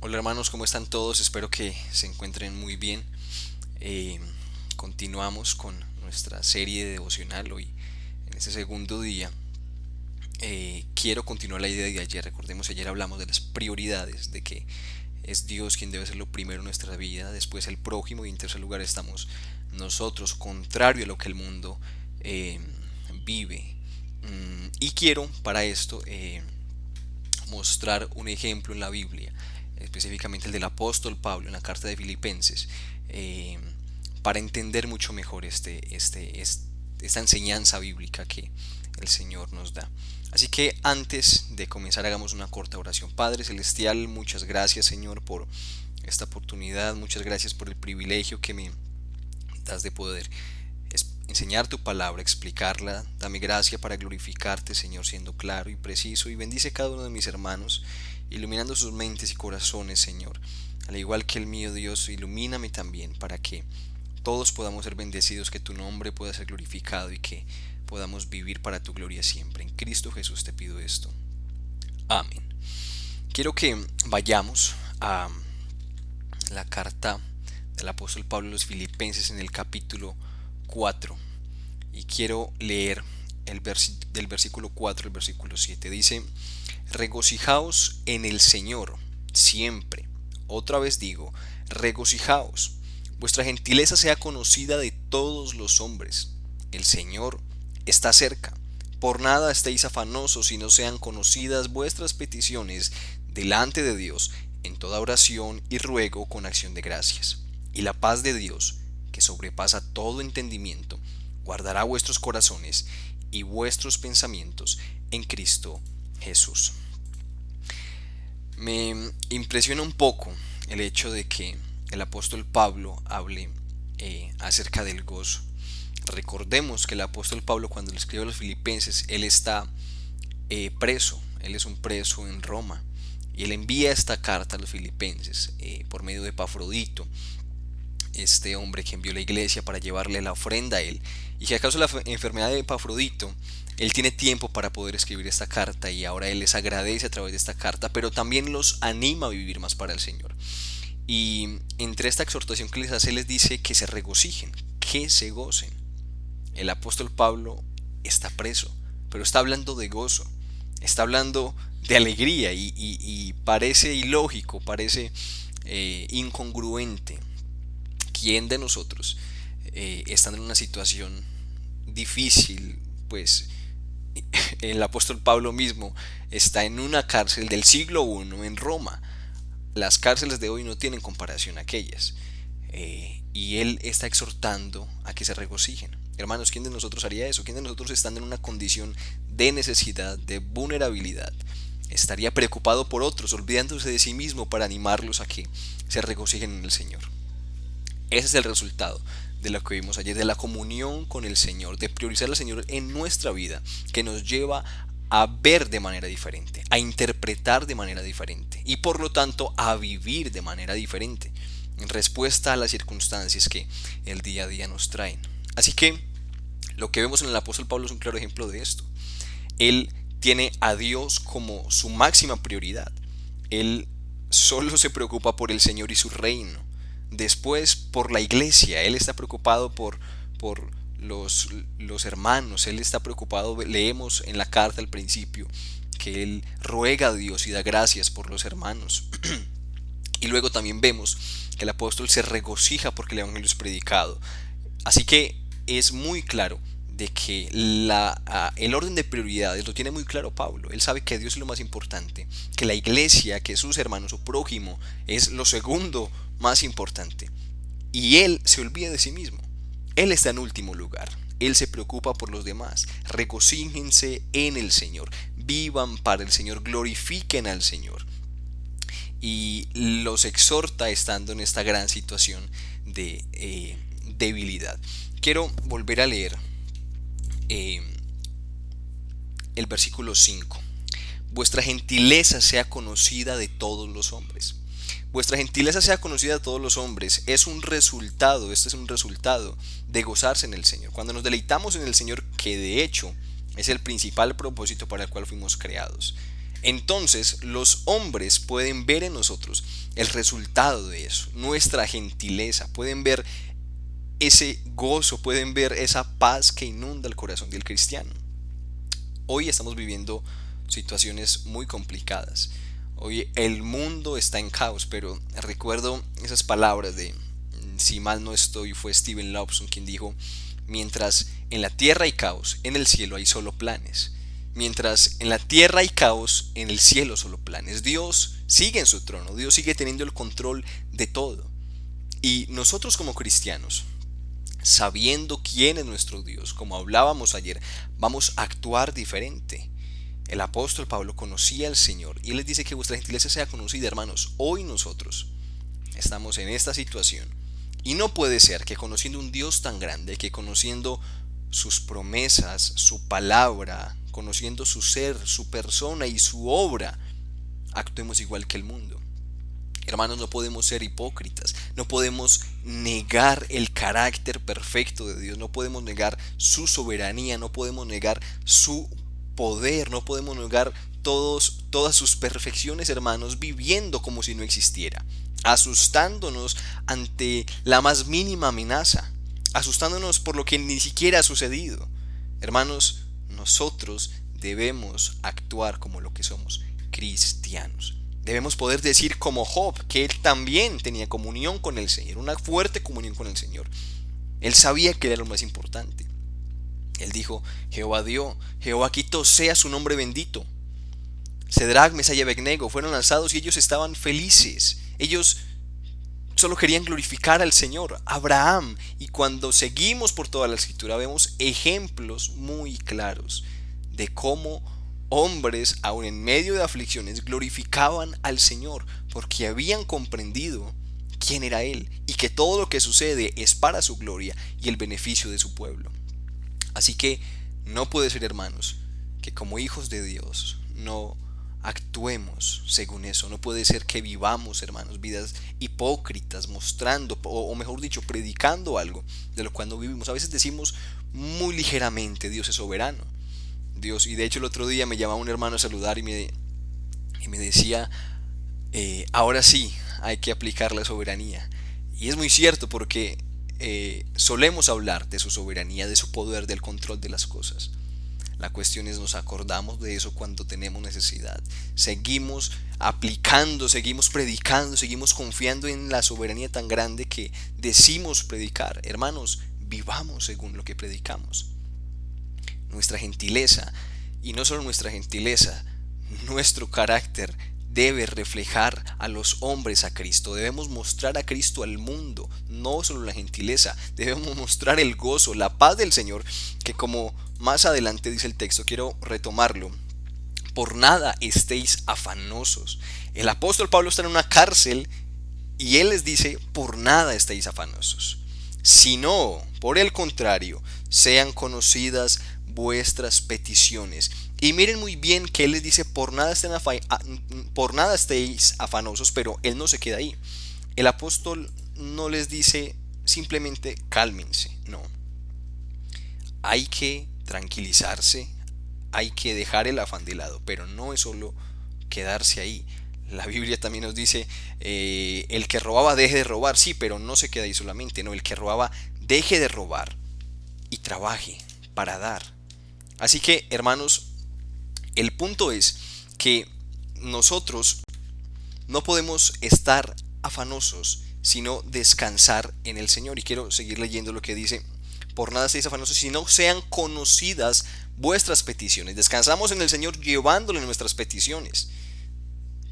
Hola hermanos, ¿cómo están todos? Espero que se encuentren muy bien. Eh, Continuamos con nuestra serie devocional hoy, en este segundo día. Quiero continuar la idea de ayer. Recordemos, ayer hablamos de las prioridades, de que es Dios quien debe ser lo primero en nuestra vida, después el prójimo y en tercer lugar estamos nosotros, contrario a lo que el mundo eh, vive. Y quiero para esto mostrar un ejemplo en la Biblia, específicamente el del apóstol Pablo en la carta de Filipenses, eh, para entender mucho mejor esta enseñanza bíblica que el Señor nos da. Así que antes de comenzar hagamos una corta oración. Padre Celestial, muchas gracias Señor por esta oportunidad, muchas gracias por el privilegio que me das de poder enseñar tu palabra, explicarla. Dame gracia para glorificarte, Señor, siendo claro y preciso. Y bendice cada uno de mis hermanos, iluminando sus mentes y corazones, Señor. Al igual que el mío, Dios, ilumíname también para que todos podamos ser bendecidos, que tu nombre pueda ser glorificado y que podamos vivir para tu gloria siempre. En Cristo Jesús te pido esto. Amén. Quiero que vayamos a la carta del apóstol Pablo a los Filipenses en el capítulo 4 y quiero leer del versículo 4 al versículo 7. Dice: regocijaos en el Señor siempre. Otra vez digo, regocijaos. Vuestra gentileza sea conocida de todos los hombres. El Señor está cerca. Por nada estéis afanosos, sino sean conocidas vuestras peticiones delante de Dios en toda oración y ruego con acción de gracias. Y la paz de Dios, que sobrepasa todo entendimiento, guardará vuestros corazones y vuestros pensamientos en Cristo Jesús. Me impresiona un poco el hecho de que el apóstol Pablo hable acerca del gozo. Recordemos que el apóstol Pablo, cuando le escribe a los filipenses, él está preso, él es un preso en Roma, y él envía esta carta a los filipenses por medio de Epafrodito, este hombre que envió la iglesia para llevarle la ofrenda a él, y que a causa de la enfermedad de Epafrodito, él tiene tiempo para poder escribir esta carta y ahora él les agradece a través de esta carta, pero también los anima a vivir más para el Señor. Y entre esta exhortación que les hace, les dice que se regocijen, que se gocen. El apóstol Pablo está preso, pero está hablando de gozo, está hablando de alegría y parece ilógico, parece incongruente. ¿Quién de nosotros, estando en una situación difícil, pues el apóstol Pablo mismo está en una cárcel del siglo I en Roma? Las cárceles de hoy no tienen comparación a aquellas. Y él está exhortando a que se regocijen. Hermanos, ¿quién de nosotros haría eso? ¿Quién de nosotros, estando en una condición de necesidad, de vulnerabilidad, estaría preocupado por otros, olvidándose de sí mismo para animarlos a que se regocijen en el Señor? Ese es el resultado de lo que vimos ayer, de la comunión con el Señor, de priorizar al Señor en nuestra vida, que nos lleva a ver de manera diferente, a interpretar de manera diferente y por lo tanto a vivir de manera diferente, en respuesta a las circunstancias que el día a día nos traen. Así que lo que vemos en el apóstol Pablo es un claro ejemplo de esto. Él tiene a Dios como su máxima prioridad. Él solo se preocupa por el Señor y su reino. Después por la iglesia. Él está preocupado por los hermanos. Él está preocupado, leemos en la carta al principio, que él ruega a Dios y da gracias por los hermanos. Y luego también vemos que el apóstol se regocija porque el evangelio es predicado. Así que es muy claro de que el orden de prioridades lo tiene muy claro Pablo. Él sabe que Dios es lo más importante, que la iglesia, que sus hermanos o prójimo es lo segundo más importante. Y él se olvida de sí mismo. Él está en último lugar. Él se preocupa por los demás. Regocíjense en el Señor. Vivan para el Señor. Glorifiquen al Señor. Y los exhorta estando en esta gran situación de debilidad. Quiero volver a leer eh, el versículo 5. Vuestra gentileza sea conocida de todos los hombres. Vuestra gentileza sea conocida de todos los hombres. Es un resultado, este es un resultado de gozarse en el Señor. Cuando nos deleitamos en el Señor, que de hecho es el principal propósito para el cual fuimos creados. Entonces los hombres pueden ver en nosotros el resultado de eso, nuestra gentileza, pueden ver ese gozo, pueden ver esa paz que inunda el corazón del cristiano. Hoy estamos viviendo situaciones muy complicadas. Hoy el mundo está en caos, pero recuerdo esas palabras de, si mal no estoy, fue Steven Lawson quien dijo: mientras en la tierra hay caos, en el cielo hay solo planes. Mientras en la tierra hay caos, en el cielo solo planes. Dios sigue en su trono, Dios sigue teniendo el control de todo. Y nosotros como cristianos, sabiendo quién es nuestro Dios, como hablábamos ayer, vamos a actuar diferente. El apóstol Pablo conocía al Señor y él les dice que vuestra gentileza sea conocida, hermanos. Hoy nosotros estamos en esta situación y no puede ser que conociendo un Dios tan grande, que conociendo sus promesas, su palabra, conociendo su ser, su persona y su obra, actuemos igual que el mundo. Hermanos, no podemos ser hipócritas, no podemos negar el carácter perfecto de Dios, no podemos negar su soberanía, no podemos negar su poder, no podemos negar todas sus perfecciones, hermanos, viviendo como si no existiera, asustándonos ante la más mínima amenaza, asustándonos por lo que ni siquiera ha sucedido. Hermanos, nosotros debemos actuar como lo que somos, cristianos. Debemos poder decir como Job, que él también tenía comunión con el Señor, una fuerte comunión con el Señor. Él sabía que era lo más importante. Él dijo: Jehová dio, Jehová quitó, sea su nombre bendito. Cedrac, Mesach y Abednego fueron lanzados y ellos estaban felices. Ellos solo querían glorificar al Señor. Abraham, y cuando seguimos por toda la escritura vemos ejemplos muy claros de cómo hombres, aun en medio de aflicciones, glorificaban al Señor porque habían comprendido quién era Él y que todo lo que sucede es para su gloria y el beneficio de su pueblo. Así que no puede ser, hermanos, que como hijos de Dios no actuemos según eso. No puede ser que vivamos, hermanos, vidas hipócritas, mostrando, o mejor dicho, predicando algo de lo cual no vivimos. A veces decimos muy ligeramente: Dios es soberano. Dios, y de hecho el otro día me llamaba un hermano a saludar y me decía: ahora sí hay que aplicar la soberanía. Y es muy cierto, porque solemos hablar de su soberanía, de su poder, del control de las cosas. La cuestión es, ¿nos acordamos de eso cuando tenemos necesidad? Seguimos aplicando, seguimos predicando, seguimos confiando en la soberanía tan grande que decimos predicar. Hermanos, vivamos según lo que predicamos. Nuestra gentileza, y no solo nuestra gentileza, nuestro carácter debe reflejar a los hombres a Cristo. Debemos mostrar a Cristo al mundo, no solo la gentileza, debemos mostrar el gozo, la paz del Señor, que como más adelante dice el texto, quiero retomarlo: por nada estéis afanosos. El apóstol Pablo está en una cárcel y él les dice: por nada estéis afanosos, sino, por el contrario, sean conocidas vuestras peticiones. Y miren muy bien que él les dice: por nada estéis afanosos, pero él no se queda ahí. El apóstol no les dice simplemente cálmense, no. Hay que tranquilizarse, hay que dejar el afán de lado, pero no es solo quedarse ahí. La Biblia también nos dice: el que robaba deje de robar, sí, pero no se queda ahí solamente, no, el que robaba deje de robar y trabaje para dar. Así que, hermanos, el punto es que nosotros no podemos estar afanosos, sino descansar en el Señor. Y quiero seguir leyendo lo que dice: por nada estéis afanosos, sino sean conocidas vuestras peticiones. Descansamos en el Señor llevándole nuestras peticiones.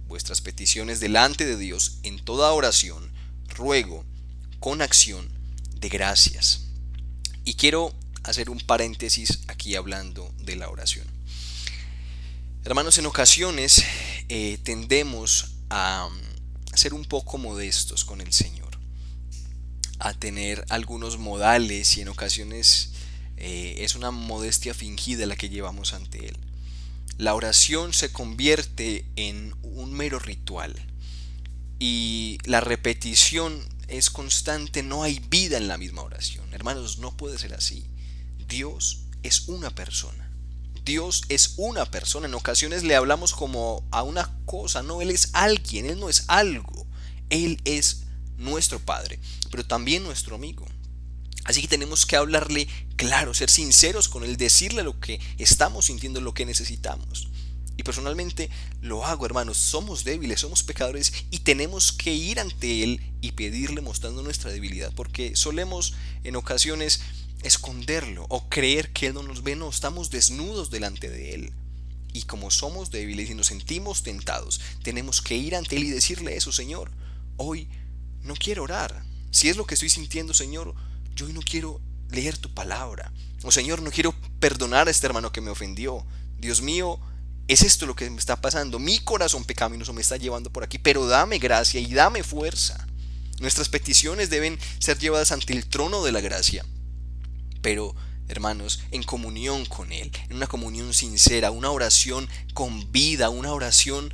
Vuestras peticiones delante de Dios en toda oración, ruego, con acción de gracias. Y quiero hacer un paréntesis aquí hablando de la oración. Hermanos, en ocasiones tendemos a ser un poco modestos con el Señor, a tener algunos modales, y en ocasiones es una modestia fingida la que llevamos ante Él. La oración se convierte en un mero ritual y la repetición es constante, no hay vida en la misma oración. Hermanos, no puede ser así. Dios es una persona. Dios es una persona. En ocasiones le hablamos como a una cosa. No, Él es alguien, Él no es algo. Él es nuestro Padre, pero también nuestro amigo. Así que tenemos que hablarle claro, ser sinceros con Él, decirle lo que estamos sintiendo, lo que necesitamos. Y personalmente lo hago, hermanos. Somos débiles, somos pecadores y tenemos que ir ante Él y pedirle mostrando nuestra debilidad, porque solemos en ocasiones esconderlo o creer que Él no nos ve. No, estamos desnudos delante de Él. Y como somos débiles y nos sentimos tentados, tenemos que ir ante Él y decirle eso: Señor, hoy no quiero orar. Si es lo que estoy sintiendo, Señor, yo hoy no quiero leer tu palabra. O Señor, no quiero perdonar a este hermano que me ofendió. Dios mío, es esto lo que me está pasando. Mi corazón pecaminoso me está llevando por aquí, pero dame gracia y dame fuerza. Nuestras peticiones deben ser llevadas ante el trono de la gracia, pero hermanos, en comunión con Él, en una comunión sincera, una oración con vida, una oración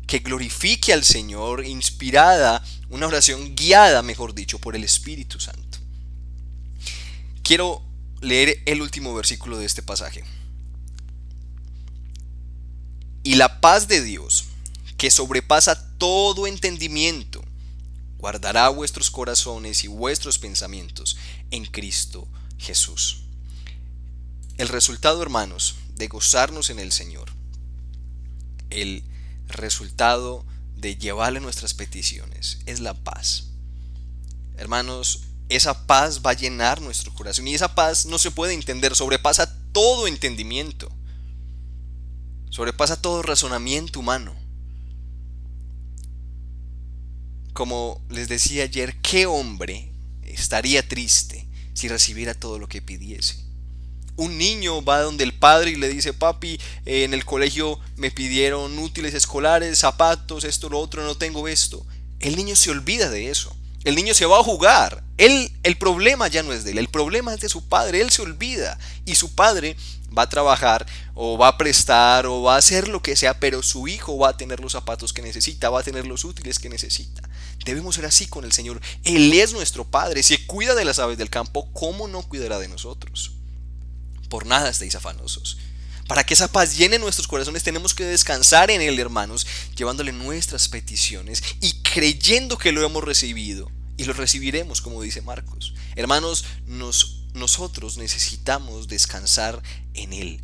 que glorifique al Señor, inspirada, una oración guiada, mejor dicho, por el Espíritu Santo. Quiero leer el último versículo de este pasaje. Y la paz de Dios, que sobrepasa todo entendimiento, guardará vuestros corazones y vuestros pensamientos en Cristo Jesús. El resultado, hermanos, de gozarnos en el Señor, el resultado de llevarle nuestras peticiones, es la paz. Hermanos, esa paz va a llenar nuestro corazón y esa paz no se puede entender, sobrepasa todo entendimiento, sobrepasa todo razonamiento humano. Como les decía ayer, ¿qué hombre estaría triste si recibiera todo lo que pidiese? Un niño va donde el padre y le dice: papi, en el colegio me pidieron útiles escolares, zapatos, esto, lo otro, no tengo esto. El niño se olvida de eso. El niño se va a jugar. El problema ya no es de él, el problema es de su padre. Él se olvida y su padre va a trabajar o va a prestar o va a hacer lo que sea, pero su hijo va a tener los zapatos que necesita, va a tener los útiles que necesita. Debemos ser así con el Señor. Él es nuestro Padre. Si cuida de las aves del campo, ¿cómo no cuidará de nosotros? Por nada estéis afanosos. Para que esa paz llene nuestros corazones, tenemos que descansar en Él, hermanos, llevándole nuestras peticiones y creyendo que lo hemos recibido. Y lo recibiremos, como dice Marcos. Hermanos, nosotros necesitamos descansar en Él.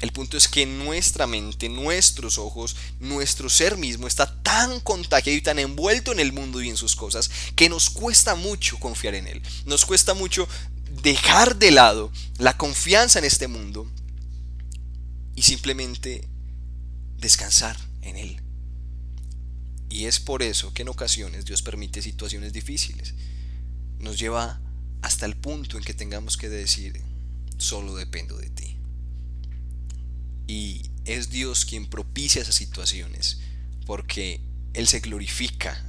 El punto es que nuestra mente, nuestros ojos, nuestro ser mismo está tan contagiado y tan envuelto en el mundo y en sus cosas que nos cuesta mucho confiar en Él. Nos cuesta mucho dejar de lado la confianza en este mundo y simplemente descansar en Él. Y es por eso que en ocasiones Dios permite situaciones difíciles. Nos lleva hasta el punto en que tengamos que decir: solo dependo de ti. Y es Dios quien propicia esas situaciones, porque Él se glorifica,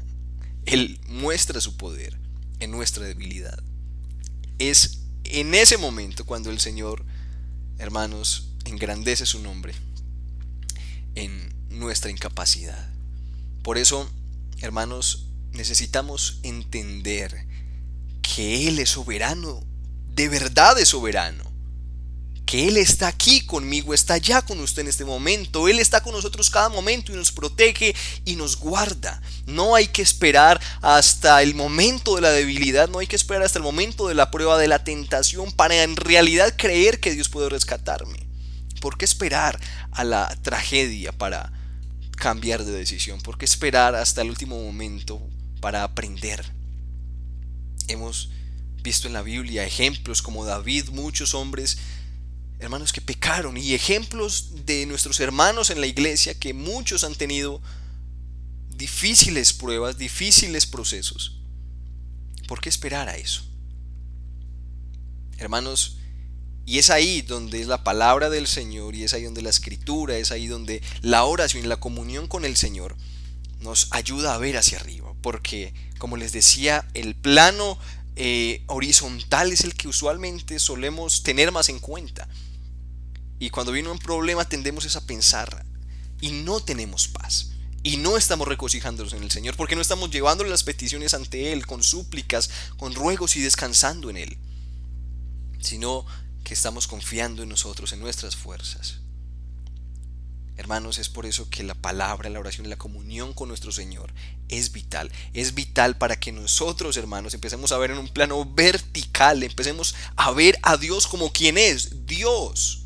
Él muestra su poder en nuestra debilidad. Es en ese momento cuando el Señor, hermanos, engrandece su nombre en nuestra incapacidad. Por eso, hermanos, necesitamos entender que Él es soberano, de verdad es soberano. Que Él está aquí conmigo, está allá con usted en este momento. Él está con nosotros cada momento y nos protege y nos guarda. No hay que esperar hasta el momento de la debilidad, no hay que esperar hasta el momento de la prueba, de la tentación, para en realidad creer que Dios puede rescatarme. ¿Por qué esperar a la tragedia para cambiar de decisión? ¿Por qué esperar hasta el último momento para aprender? Hemos visto en la Biblia ejemplos como David, muchos hombres, hermanos, que pecaron, y ejemplos de nuestros hermanos en la iglesia que muchos han tenido difíciles pruebas, difíciles procesos. ¿Por qué esperar a eso? Hermanos, y es ahí donde es la palabra del Señor, y es ahí donde la escritura, es ahí donde la oración y la comunión con el Señor nos ayuda a ver hacia arriba, porque como les decía, el plano horizontal es el que usualmente solemos tener más en cuenta. Y cuando viene un problema tendemos a pensar y no tenemos paz. Y no estamos regocijándonos en el Señor porque no estamos llevando las peticiones ante Él con súplicas, con ruegos y descansando en Él. Sino que estamos confiando en nosotros, en nuestras fuerzas. Hermanos, es por eso que la palabra, la oración y la comunión con nuestro Señor es vital. Es vital para que nosotros, hermanos, empecemos a ver en un plano vertical, empecemos a ver a Dios como quien es, Dios.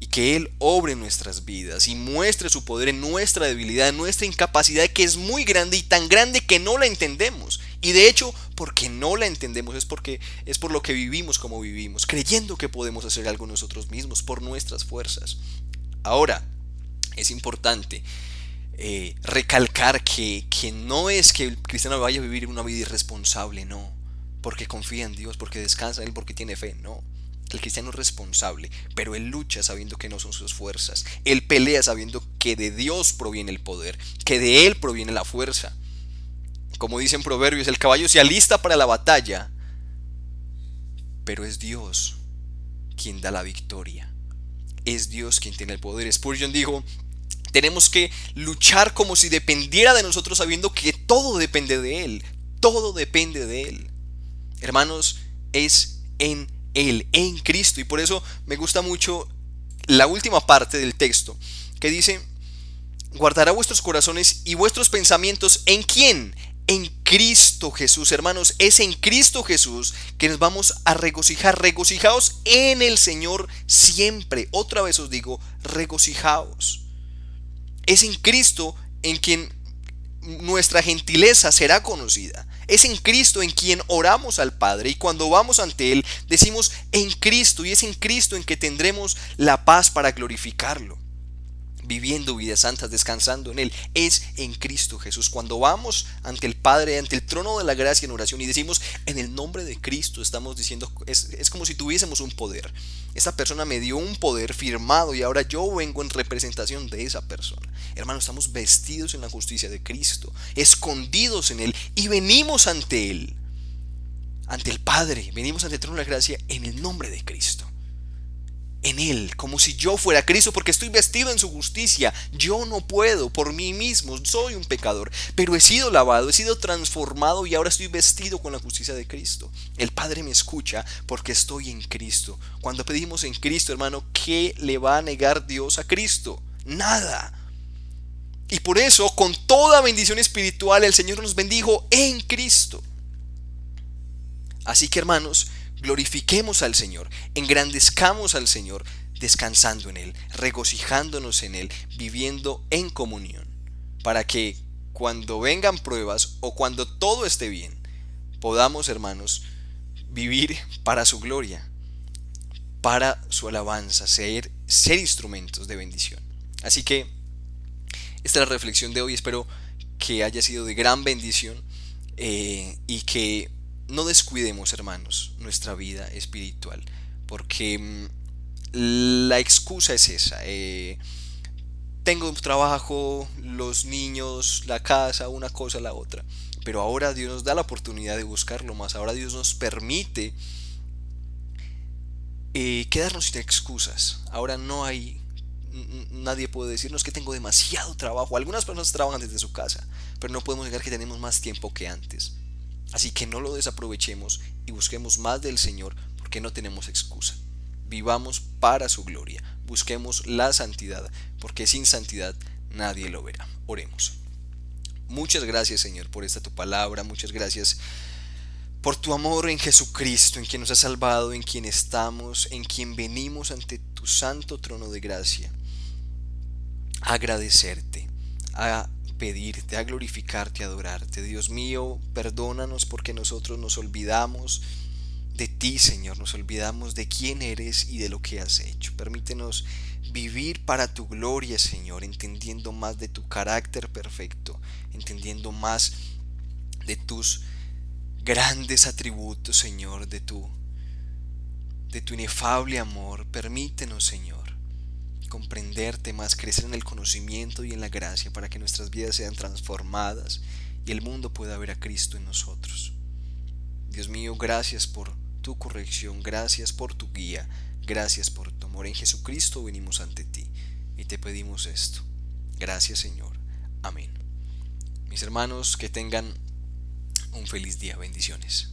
Y que Él obre en nuestras vidas y muestre su poder en nuestra debilidad, en nuestra incapacidad, que es muy grande y tan grande que no la entendemos. Y de hecho, porque no la entendemos es por lo que vivimos como vivimos, creyendo que podemos hacer algo nosotros mismos por nuestras fuerzas. Ahora, es importante recalcar que no es que el cristiano vaya a vivir una vida irresponsable, no, porque confía en Dios, porque descansa en Él, porque tiene fe, no. El cristiano es responsable, pero él lucha sabiendo que no son sus fuerzas. Él pelea sabiendo que de Dios proviene el poder, que de Él proviene la fuerza. Como dicen Proverbios, el caballo se alista para la batalla, pero es Dios quien da la victoria. Es Dios quien tiene el poder. Spurgeon dijo: tenemos que luchar como si dependiera de nosotros, sabiendo que todo depende de Él. Todo depende de Él. Hermanos, es en Él, en Cristo. Y por eso me gusta mucho la última parte del texto, que dice: guardará vuestros corazones y vuestros pensamientos ¿en quién? En Cristo Jesús. Hermanos, es en Cristo Jesús que nos vamos a regocijar. Regocijaos en el Señor siempre. Otra vez os digo, regocijaos. Es en Cristo en quien nuestra gentileza será conocida. Es en Cristo en quien oramos al Padre, y cuando vamos ante Él decimos en Cristo, y es en Cristo en que tendremos la paz para glorificarlo, viviendo vidas santas, descansando en Él. Es en Cristo Jesús. Cuando vamos ante el Padre, ante el trono de la gracia en oración y decimos en el nombre de Cristo, estamos diciendo, es como si tuviésemos un poder. Esa persona me dio un poder firmado y ahora yo vengo en representación de esa persona. Hermanos, estamos vestidos en la justicia de Cristo, escondidos en Él, y venimos ante Él, ante el Padre, venimos ante el trono de la gracia en el nombre de Cristo. En Él, como si yo fuera Cristo, porque estoy vestido en su justicia. Yo no puedo por mí mismo, soy un pecador, pero he sido lavado, he sido transformado y ahora estoy vestido con la justicia de Cristo. El Padre me escucha porque estoy en Cristo. Cuando pedimos en Cristo, hermano, ¿qué le va a negar Dios a Cristo? Nada. Y por eso, con toda bendición espiritual, el Señor nos bendijo en Cristo. Así que, hermanos, glorifiquemos al Señor, engrandezcamos al Señor, descansando en Él, regocijándonos en Él, viviendo en comunión, para que cuando vengan pruebas o cuando todo esté bien, podamos, hermanos, vivir para su gloria, para su alabanza, ser instrumentos de bendición. Así que esta es la reflexión de hoy. Espero que haya sido de gran bendición, y que no descuidemos, hermanos, nuestra vida espiritual, porque la excusa es esa. Tengo trabajo, los niños, la casa, una cosa, la otra. Pero ahora Dios nos da la oportunidad de buscarlo más. Ahora Dios nos permite quedarnos sin excusas. Ahora nadie puede decirnos que tengo demasiado trabajo. Algunas personas trabajan desde su casa, pero no podemos negar que tenemos más tiempo que antes. Así que no lo desaprovechemos y busquemos más del Señor, porque no tenemos excusa. Vivamos para su gloria, busquemos la santidad, porque sin santidad nadie lo verá. Oremos. Muchas gracias, Señor, por esta tu palabra. Muchas gracias por tu amor en Jesucristo, en quien nos has salvado, en quien estamos, en quien venimos ante tu santo trono de gracia a agradecerte, a pedirte, a glorificarte, a adorarte. Dios mío, perdónanos porque nosotros nos olvidamos de ti, Señor, nos olvidamos de quién eres y de lo que has hecho. Permítenos vivir para tu gloria, Señor, entendiendo más de tu carácter perfecto, entendiendo más de tus grandes atributos, Señor, de tu inefable amor. Permítenos, Señor, comprenderte más, crecer en el conocimiento y en la gracia, para que nuestras vidas sean transformadas y el mundo pueda ver a Cristo en nosotros. Dios mío, gracias por tu corrección, gracias por tu guía, gracias por tu amor. En Jesucristo venimos ante ti y te pedimos esto. Gracias, Señor. Amén. Mis hermanos, que tengan un feliz día. Bendiciones.